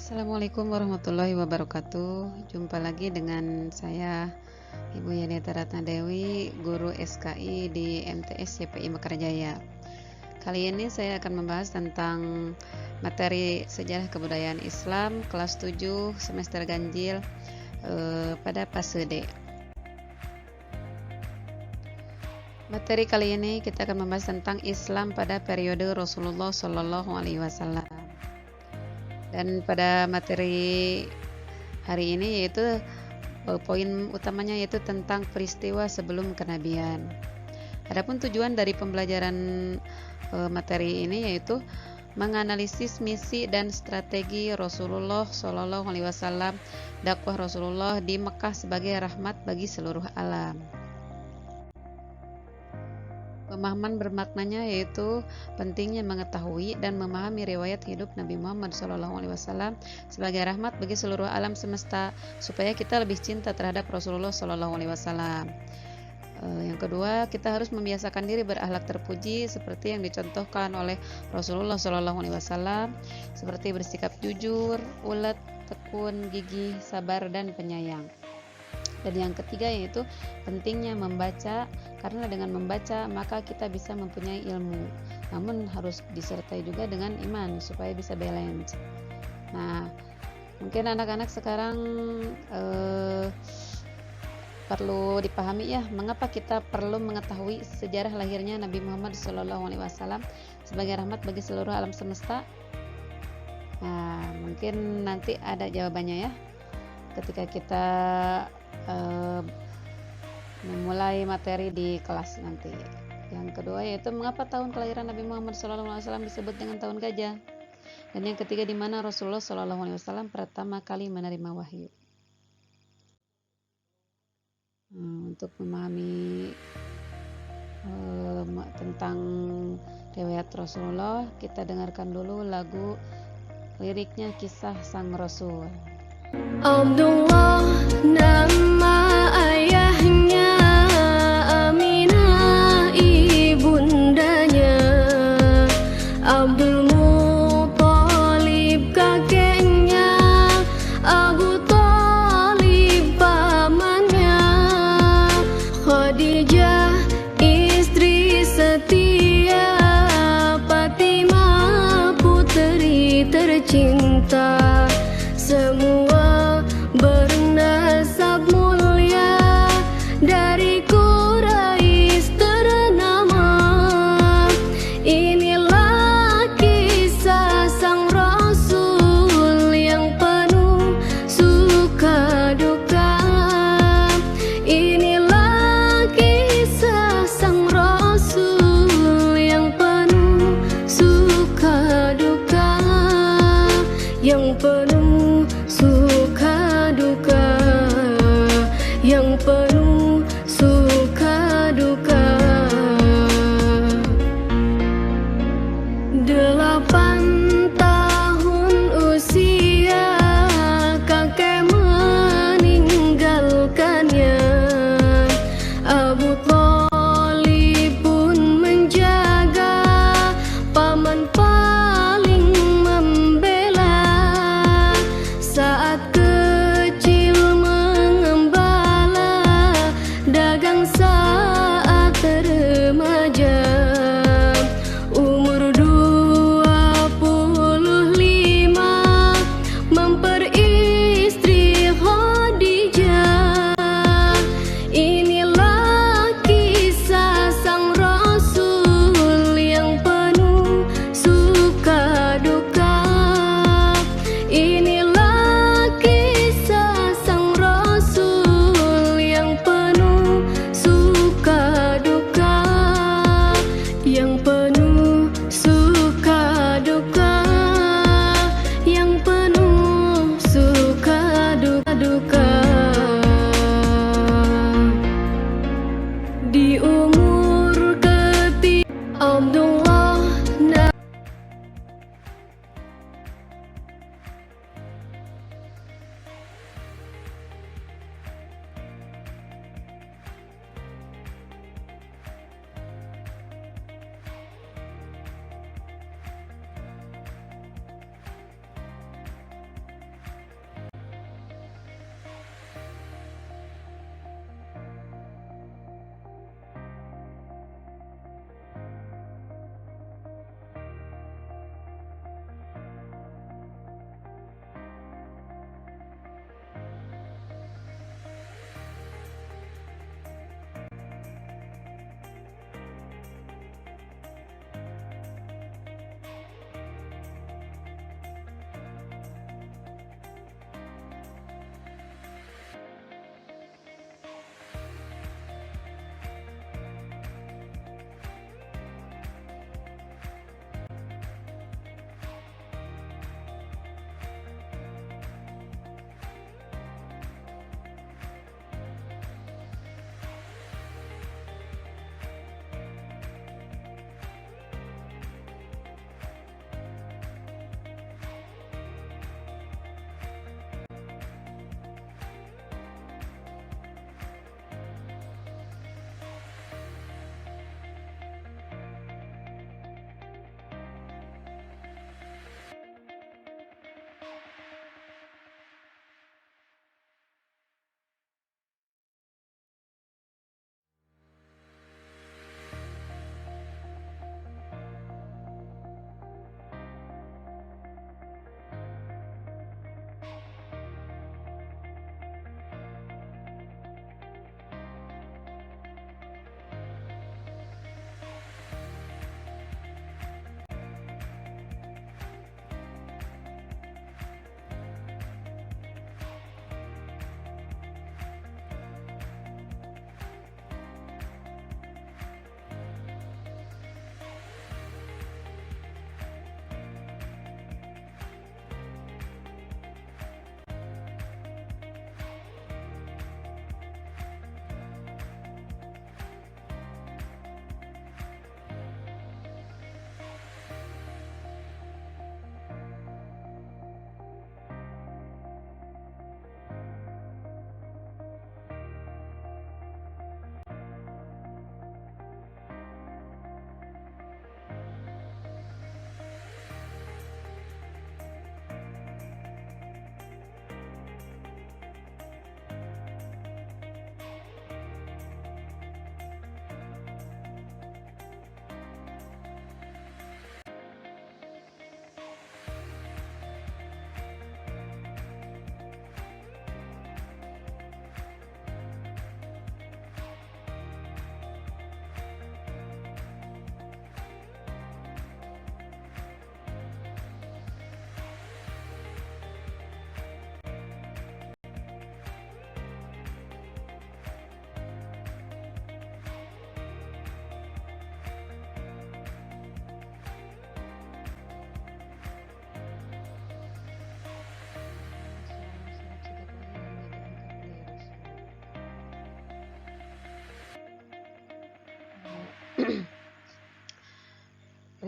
Assalamualaikum warahmatullahi wabarakatuh. Jumpa lagi dengan saya Ibu Yanita Ratna Dewi, guru SKI di MTS YPI Mekarjaya. Kali ini saya akan membahas tentang materi sejarah kebudayaan Islam kelas 7 semester ganjil pada fase D. Materi kali ini kita akan membahas tentang Islam pada periode Rasulullah Shallallahu Alaihi Wasallam. Dan pada materi hari ini yaitu poin utamanya yaitu tentang peristiwa sebelum kenabian. Adapun tujuan dari pembelajaran materi ini yaitu menganalisis misi dan strategi Rasulullah Shallallahu Alaihi Wasallam, dakwah Rasulullah di Mekah sebagai rahmat bagi seluruh alam. Pemahaman bermaknanya yaitu pentingnya mengetahui dan memahami riwayat hidup Nabi Muhammad SAW sebagai rahmat bagi seluruh alam semesta supaya kita lebih cinta terhadap Rasulullah SAW. Yang kedua, kita harus membiasakan diri berakhlak terpuji seperti yang dicontohkan oleh Rasulullah SAW, seperti bersikap jujur, ulet, tekun, gigih, sabar, dan penyayang. Dan yang ketiga yaitu pentingnya membaca, karena dengan membaca maka kita bisa mempunyai ilmu, namun harus disertai juga dengan iman supaya bisa balance. Nah, mungkin anak-anak sekarang perlu dipahami ya, mengapa kita perlu mengetahui sejarah lahirnya Nabi Muhammad SAW sebagai rahmat bagi seluruh alam semesta. Nah, mungkin nanti ada jawabannya ya ketika kita memulai materi di kelas nanti. Yang kedua yaitu mengapa tahun kelahiran Nabi Muhammad SAW disebut dengan tahun gajah. Dan yang ketiga di mana Rasulullah SAW pertama kali menerima wahyu. Untuk memahami tentang riwayat Rasulullah, kita dengarkan dulu lagu liriknya Kisah Sang Rasul. Abdullah nama ayahnya, Aminah ibundanya, Abdul Muthalib kakeknya, Abu Thalib pamannya, Khadijah istri setia, Fatimah putri tercinta. Semua bernasab mulia dari Quraisy ternama. Inilah kisah sang Rasul yang penuh suka duka. Inilah kisah sang Rasul yang penuh suka duka, yang penuh suka duka, yang penuh suka duka. 8 tahun usia kakek meninggalkannya, Abu Thalib pun menjaga, paman paling membela. Saat kecil mengembala, dagang saat remaja, umur 20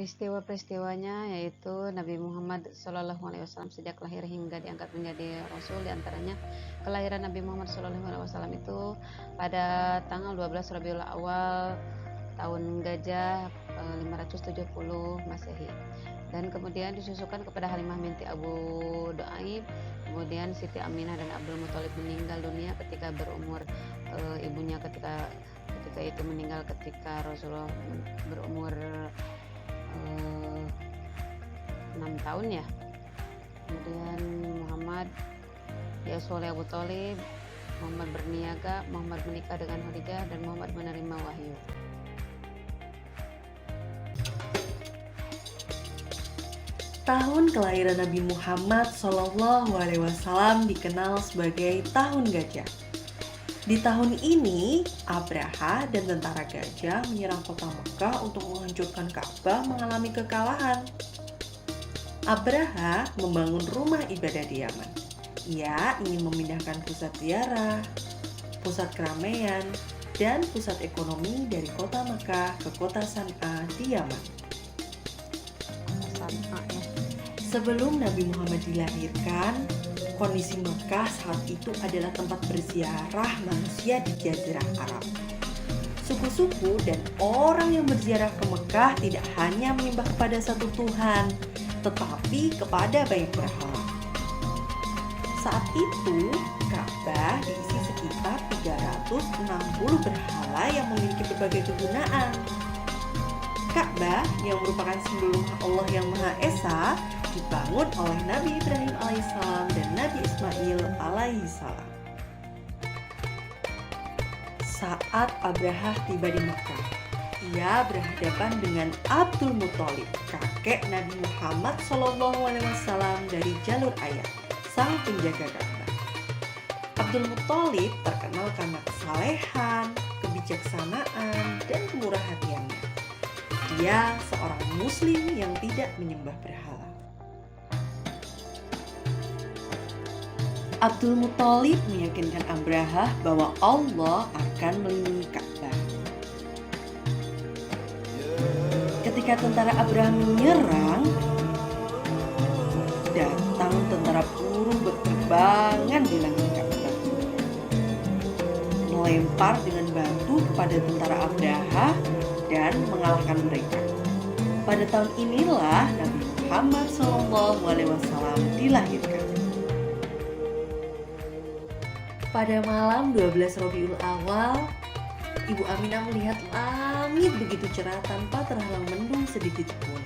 peristiwa-peristiwanya yaitu Nabi Muhammad SAW sejak lahir hingga diangkat menjadi Rasul. Diantaranya kelahiran Nabi Muhammad SAW itu pada tanggal 12 Rabiul Awal tahun Gajah 570 Masehi, dan kemudian disusukan kepada Halimah binti Abu Doaib. Kemudian Siti Aminah dan Abdul Muthalib meninggal dunia ketika berumur ibunya ketika itu meninggal ketika Rasulullah berumur 6 tahun ya. Kemudian Muhammad diasuh oleh Abu Thalib, Muhammad berniaga, Muhammad menikah dengan Khadijah, dan Muhammad menerima wahyu. Tahun kelahiran Nabi Muhammad SAW dikenal sebagai Tahun Gajah. Di tahun ini, Abraha dan tentara gajah menyerang kota Mekah untuk menghancurkan Ka'bah mengalami kekalahan. Abraha membangun rumah ibadah di Yaman. Ia ingin memindahkan pusat ziarah, pusat keramaian, dan pusat ekonomi dari kota Mekah ke kota San'a di Yaman. Sebelum Nabi Muhammad dilahirkan, kondisi Mekah saat itu adalah tempat berziarah manusia di Jazirah Arab. Suku-suku dan orang yang berziarah ke Mekah tidak hanya menyembah kepada satu Tuhan, tetapi kepada banyak berhala. Saat itu, Ka'bah diisi sekitar 360 berhala yang memiliki berbagai kegunaan. Ka'bah yang merupakan simbol Allah yang Maha Esa dibangun oleh Nabi Ibrahim alaihissalam dan Nabi Ismail alaihissalam. Saat Abraha tiba di Mekah, ia berhadapan dengan Abdul Muthalib, kakek Nabi Muhammad SAW dari jalur ayah, sang penjaga Ka'bah. Abdul Muthalib terkenal karena kesalehan, kebijaksanaan, dan kemurah hatiannya. Dia seorang muslim yang tidak menyembah berhala. Abdul Muthalib meyakinkan Abraha bahwa Allah akan melindungi Ka'bah. Ketika tentara Abraha menyerang, datang tentara buruh berterbangan di langit Ka'bah, melempar dengan batu kepada tentara Abraha dan mengalahkan mereka. Pada tahun inilah Nabi Muhammad SAW dilahirkan. Pada malam 12 Rabiul Awal, Ibu Aminah melihat langit begitu cerah tanpa terhalang mendung sedikit pun.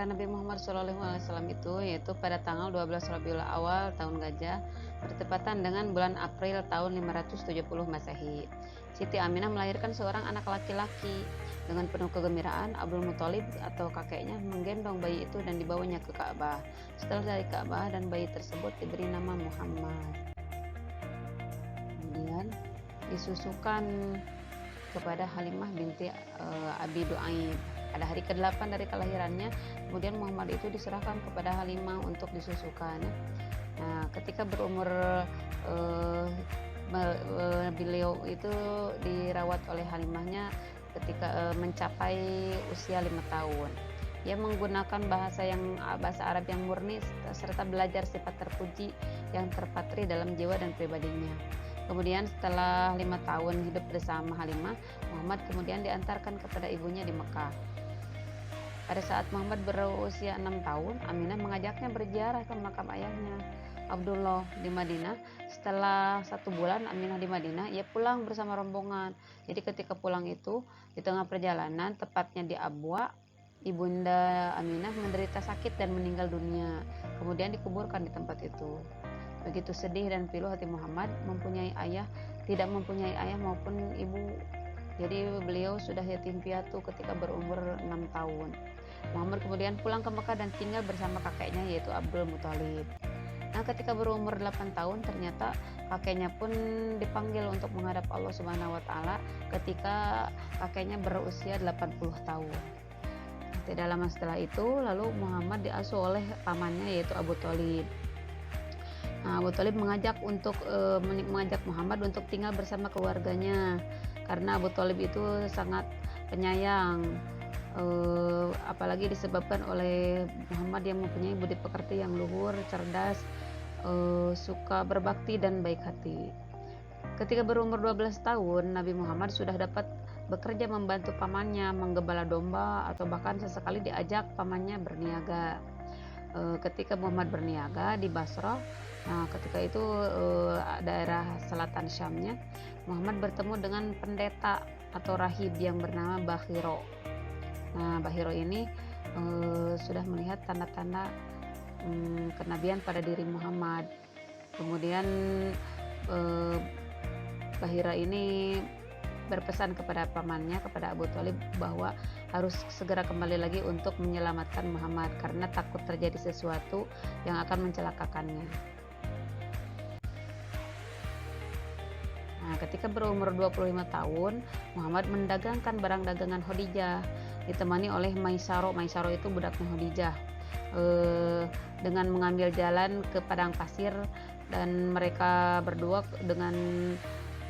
kelahiran Nabi Muhammad SAW itu yaitu pada tanggal 12 Rabiul Awal tahun Gajah bertepatan dengan bulan April tahun 570 Masehi. Siti Aminah melahirkan seorang anak laki-laki. Dengan penuh kegembiraan, Abdul Muthalib atau kakeknya menggendong bayi itu dan dibawanya ke Ka'bah. Setelah dari Ka'bah dan bayi tersebut diberi nama Muhammad. Kemudian disusukan kepada Halimah binti Abi Du'aib pada hari ke-8 dari kelahirannya. Kemudian Muhammad itu diserahkan kepada Halimah untuk disusukan. Nah, ketika berumur beliau itu dirawat oleh Halimahnya ketika mencapai usia 5 tahun. Ia menggunakan bahasa Arab yang murni serta belajar sifat terpuji yang terpatri dalam jiwa dan pribadinya. Kemudian setelah 5 tahun hidup bersama Halimah, Muhammad kemudian diantarkan kepada ibunya di Mekah. Pada saat Muhammad berusia 6 tahun, Aminah mengajaknya berziarah ke makam ayahnya Abdullah di Madinah. Setelah 1 bulan Aminah di Madinah, ia pulang bersama rombongan. Jadi ketika pulang itu, di tengah perjalanan, tepatnya di Abwa, ibunda Aminah menderita sakit dan meninggal dunia. Kemudian dikuburkan di tempat itu. Begitu sedih dan pilu hati Muhammad, tidak mempunyai ayah maupun ibu. Jadi beliau sudah yatim piatu ketika berumur 6 tahun. Muhammad kemudian pulang ke Mekah dan tinggal bersama kakeknya yaitu Abdul Muthalib. Nah, ketika berumur 8 tahun ternyata kakeknya pun dipanggil untuk menghadap Allah Subhanahu wa taala ketika kakeknya berusia 80 tahun. Tidak lama setelah itu lalu Muhammad diasuh oleh pamannya yaitu Abu Thalib. Nah, Abu Thalib mengajak Muhammad untuk tinggal bersama keluarganya karena Abu Thalib itu sangat penyayang, apalagi disebabkan oleh Muhammad yang mempunyai budi pekerti yang luhur, cerdas, suka berbakti dan baik hati. Ketika berumur 12 tahun, Nabi Muhammad sudah dapat bekerja membantu pamannya menggembala domba atau bahkan sesekali diajak pamannya berniaga. Ketika Muhammad berniaga di Basrah, nah ketika itu daerah selatan Syamnya, Muhammad bertemu dengan pendeta atau rahib yang bernama Bahiro. Nah, Bahiro ini sudah melihat tanda-tanda kenabian pada diri Muhammad. Kemudian Bahira ini berpesan kepada pamannya, kepada Abu Thalib, bahwa harus segera kembali lagi untuk menyelamatkan Muhammad karena takut terjadi sesuatu yang akan mencelakakannya. Nah, ketika berumur 25 tahun, Muhammad mendagangkan barang dagangan Khadijah ditemani oleh Maisaro. Maisaro itu budaknya Khadijah. Dengan mengambil jalan ke padang pasir dan mereka berdua dengan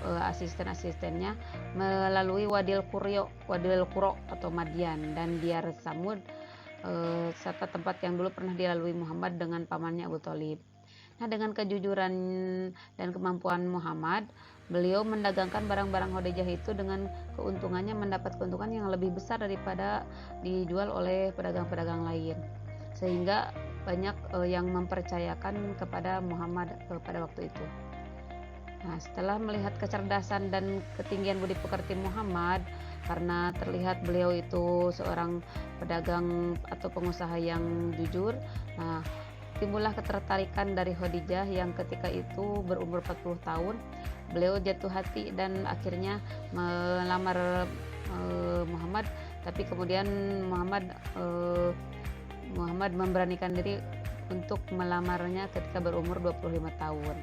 asisten-asistennya melalui Wadil Quro atau Madian dan Diyar Samud, serta tempat yang dulu pernah dilalui Muhammad dengan pamannya Abu Thalib. Nah, dengan kejujuran dan kemampuan Muhammad, beliau mendagangkan barang-barang Khadijah itu dengan keuntungannya mendapat keuntungan yang lebih besar daripada dijual oleh pedagang-pedagang lain, sehingga banyak yang mempercayakan kepada Muhammad pada waktu itu. Nah, setelah melihat kecerdasan dan ketinggian budi pekerti Muhammad, karena terlihat beliau itu seorang pedagang atau pengusaha yang jujur, nah timbullah ketertarikan dari Khadijah yang ketika itu berumur 40 tahun. Beliau jatuh hati dan akhirnya melamar Muhammad, tapi kemudian Muhammad memberanikan diri untuk melamarnya ketika berumur 25 tahun.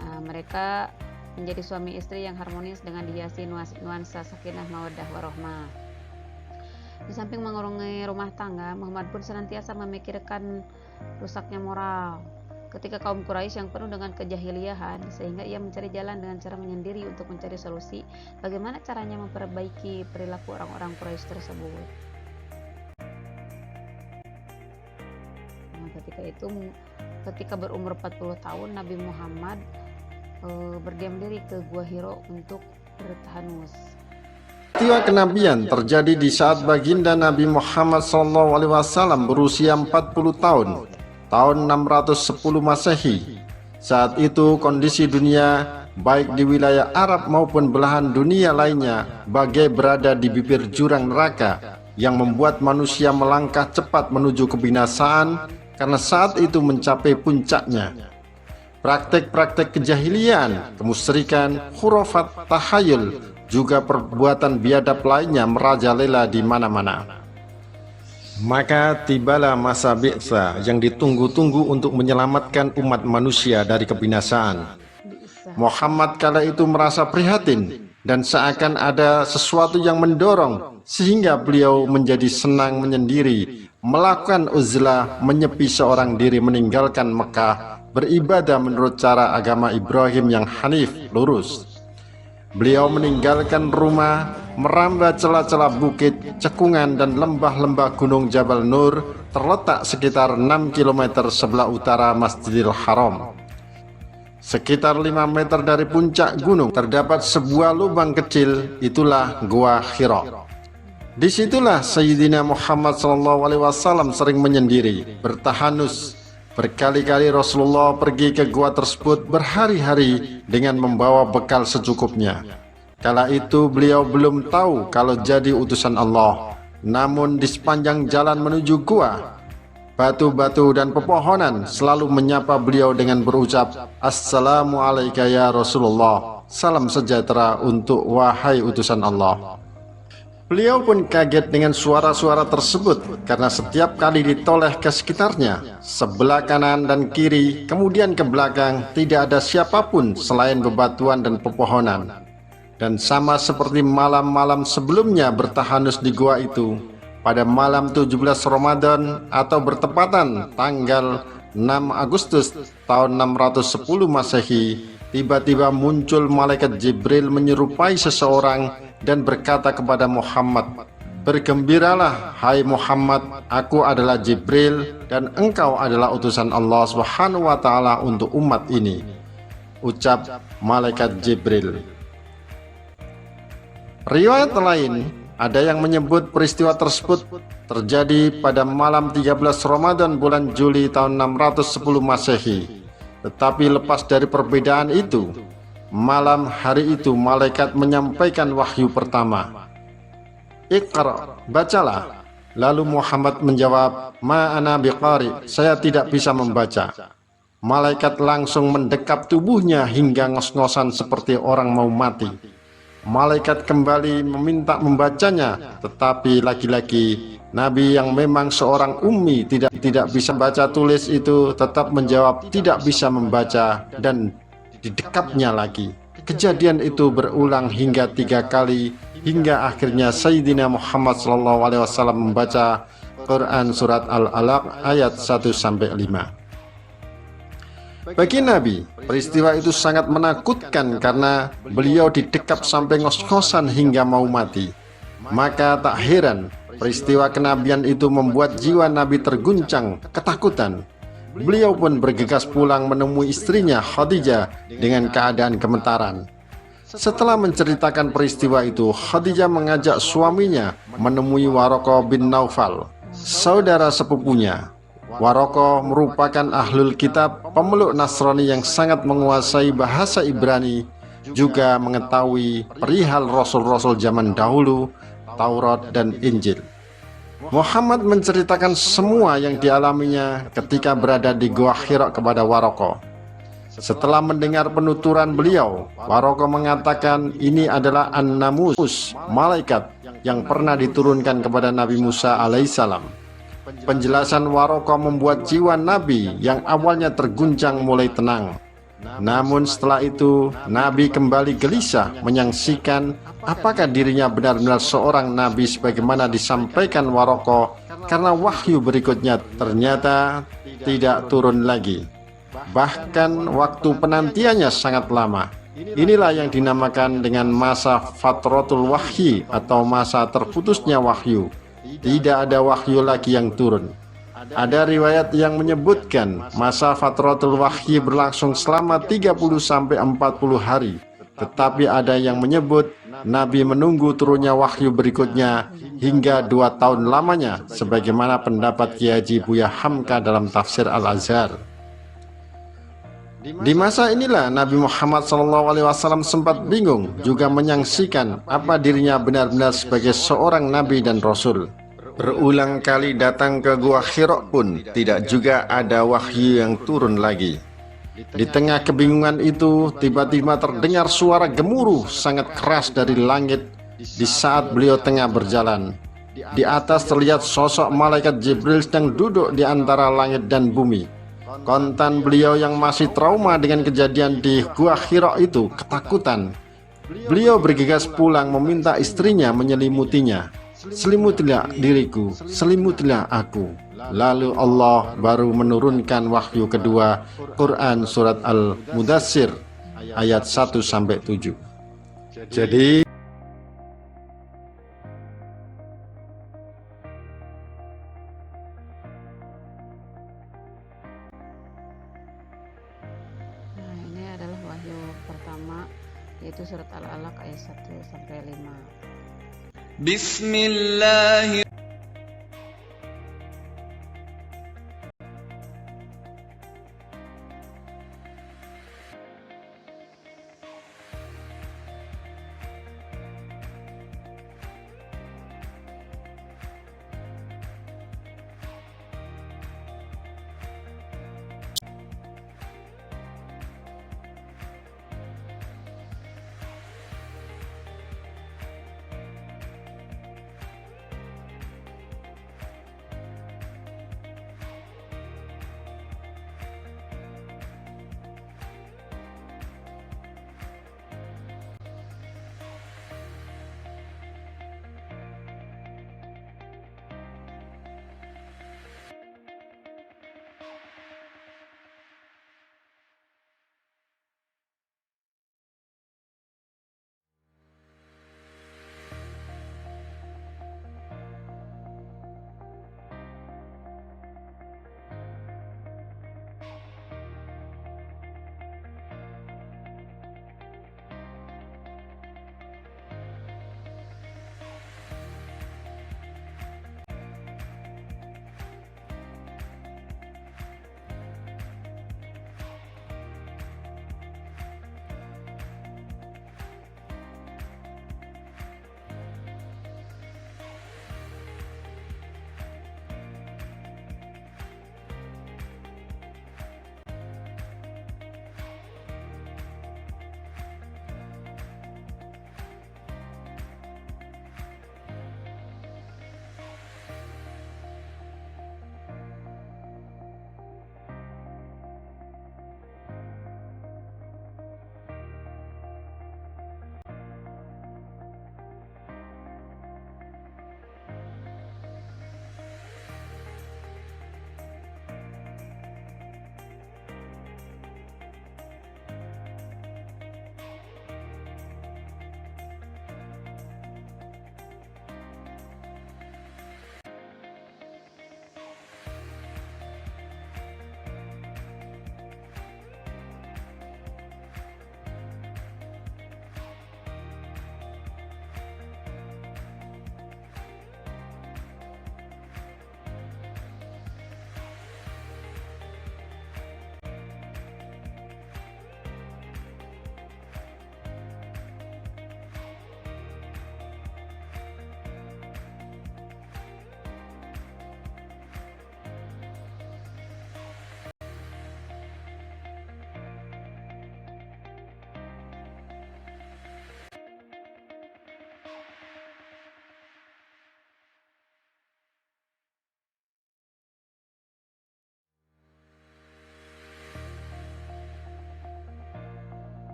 Nah, mereka menjadi suami istri yang harmonis dengan dihiasi nuansa sakinah mawaddah warahmah. Di samping mengurungi rumah tangga, Muhammad pun senantiasa memikirkan rusaknya moral ketika kaum Quraisy yang penuh dengan kejahiliahan, sehingga ia mencari jalan dengan cara menyendiri untuk mencari solusi bagaimana caranya memperbaiki perilaku orang-orang Quraisy tersebut. Nah, ketika berumur 40 tahun, Nabi Muhammad berdiam diri ke Gua Hiro untuk bertahanus. Peristiwa kenabian terjadi di saat baginda Nabi Muhammad SAW berusia 40 tahun, tahun 610 Masehi. Saat itu kondisi dunia, baik di wilayah Arab maupun belahan dunia lainnya, bagai berada di bibir jurang neraka. yang membuat manusia melangkah cepat menuju kebinasaan karena saat itu mencapai puncaknya. Praktek-praktek kejahilian, kemusyrikan, khurafat, tahayul, juga perbuatan biadab lainnya merajalela di mana-mana. Maka tibalah masa bi'tsa yang ditunggu-tunggu untuk menyelamatkan umat manusia dari kebinasaan. Muhammad kala itu merasa prihatin dan seakan ada sesuatu yang mendorong sehingga beliau menjadi senang menyendiri, melakukan uzlah, menyepi seorang diri, meninggalkan Mekah, beribadah menurut cara agama Ibrahim yang hanif, lurus. Beliau meninggalkan rumah, merambah celah-celah bukit, cekungan dan lembah-lembah gunung Jabal Nur, terletak sekitar 6 km sebelah utara Masjidil Haram. Sekitar 5 meter dari puncak gunung terdapat sebuah lubang kecil, itulah Gua Hira. Disitulah Sayyidina Muhammad SAW sering menyendiri, bertahanus. Berkali-kali Rasulullah pergi ke gua tersebut berhari-hari dengan membawa bekal secukupnya. Kala itu beliau belum tahu kalau jadi utusan Allah. Namun di sepanjang jalan menuju gua, batu-batu dan pepohonan selalu menyapa beliau dengan berucap, "Assalamualaikum ya Rasulullah, salam sejahtera untuk wahai utusan Allah." Beliau pun kaget dengan suara-suara tersebut karena setiap kali ditoleh ke sekitarnya, sebelah kanan dan kiri, kemudian ke belakang, tidak ada siapapun selain bebatuan dan pepohonan. Dan sama seperti malam-malam sebelumnya bertahanus di gua itu, pada malam 17 Ramadan atau bertepatan tanggal 6 Agustus tahun 610 Masehi, tiba-tiba muncul malaikat Jibril menyerupai seseorang dan berkata kepada Muhammad, "Bergembiralah hai Muhammad, aku adalah Jibril dan engkau adalah utusan Allah Subhanahu wa taala untuk umat ini." Ucap malaikat Jibril. Riwayat lain ada yang menyebut peristiwa tersebut terjadi pada malam 13 Ramadan bulan Juli tahun 610 Masehi. Tetapi lepas dari perbedaan itu, malam hari itu malaikat menyampaikan wahyu pertama, "Iqra, bacalah." Lalu Muhammad menjawab, "Ma ana biqari, saya tidak bisa membaca." Malaikat langsung mendekap tubuhnya hingga ngos-ngosan seperti orang mau mati. Malaikat kembali meminta membacanya, tetapi lagi-lagi Nabi yang memang seorang ummi tidak bisa baca tulis itu tetap menjawab tidak bisa membaca dan didekapnya lagi. Kejadian itu berulang hingga 3 kali hingga akhirnya Sayyidina Muhammad SAW membaca Quran surat Al-Alaq ayat 1-5. Bagi Nabi, peristiwa itu sangat menakutkan karena beliau didekap sampai ngos-ngosan hingga mau mati. Maka tak heran peristiwa kenabian itu membuat jiwa Nabi terguncang ketakutan. Beliau pun bergegas pulang menemui istrinya Khadijah dengan keadaan gemetaran. Setelah menceritakan peristiwa itu, Khadijah mengajak suaminya menemui Waraqah bin Naufal, saudara sepupunya. Waraqah merupakan ahlul kitab, pemeluk Nasrani yang sangat menguasai bahasa Ibrani, juga mengetahui perihal rasul-rasul zaman dahulu, Taurat dan Injil. Muhammad menceritakan semua yang dialaminya ketika berada di Gua Hira kepada Waraqah. Setelah mendengar penuturan beliau, Waraqah mengatakan ini adalah An-Namus, malaikat yang pernah diturunkan kepada Nabi Musa alaihissalam. Penjelasan Waraqah membuat jiwa Nabi yang awalnya terguncang mulai tenang. Namun setelah itu Nabi kembali gelisah menyaksikan apakah dirinya benar-benar seorang Nabi sebagaimana disampaikan Waraqah, karena wahyu berikutnya ternyata tidak turun lagi. Bahkan waktu penantiannya sangat lama. Inilah yang dinamakan dengan masa fatratul wahyi atau masa terputusnya wahyu. Tidak ada wahyu lagi yang turun. Ada riwayat yang menyebutkan masa fatratul wahyi berlangsung selama 30-40 hari. Tetapi ada yang menyebut Nabi menunggu turunnya wahyu berikutnya hingga 2 tahun lamanya, sebagaimana pendapat Kiai Haji Buya Hamka dalam tafsir Al-Azhar. Di masa inilah Nabi Muhammad SAW sempat bingung juga menyaksikan apa dirinya benar-benar sebagai seorang Nabi dan Rasul. berulang kali datang ke Gua Hira pun tidak juga ada wahyu yang turun lagi. Di tengah kebingungan itu, tiba-tiba terdengar suara gemuruh sangat keras dari langit di saat beliau tengah berjalan. Di atas terlihat sosok malaikat Jibril yang duduk di antara langit dan bumi. Kontan beliau yang masih trauma dengan kejadian di Gua Hira itu ketakutan. Beliau bergegas pulang meminta istrinya menyelimutinya. "Selimutilah diriku, selimutilah aku." Lalu Allah baru menurunkan wahyu kedua, Quran surat Al-Mudassir ayat 1-7. Jadi Nah, ini adalah wahyu pertama, yaitu surat Al-Alaq ayat 1-5. Bismillah.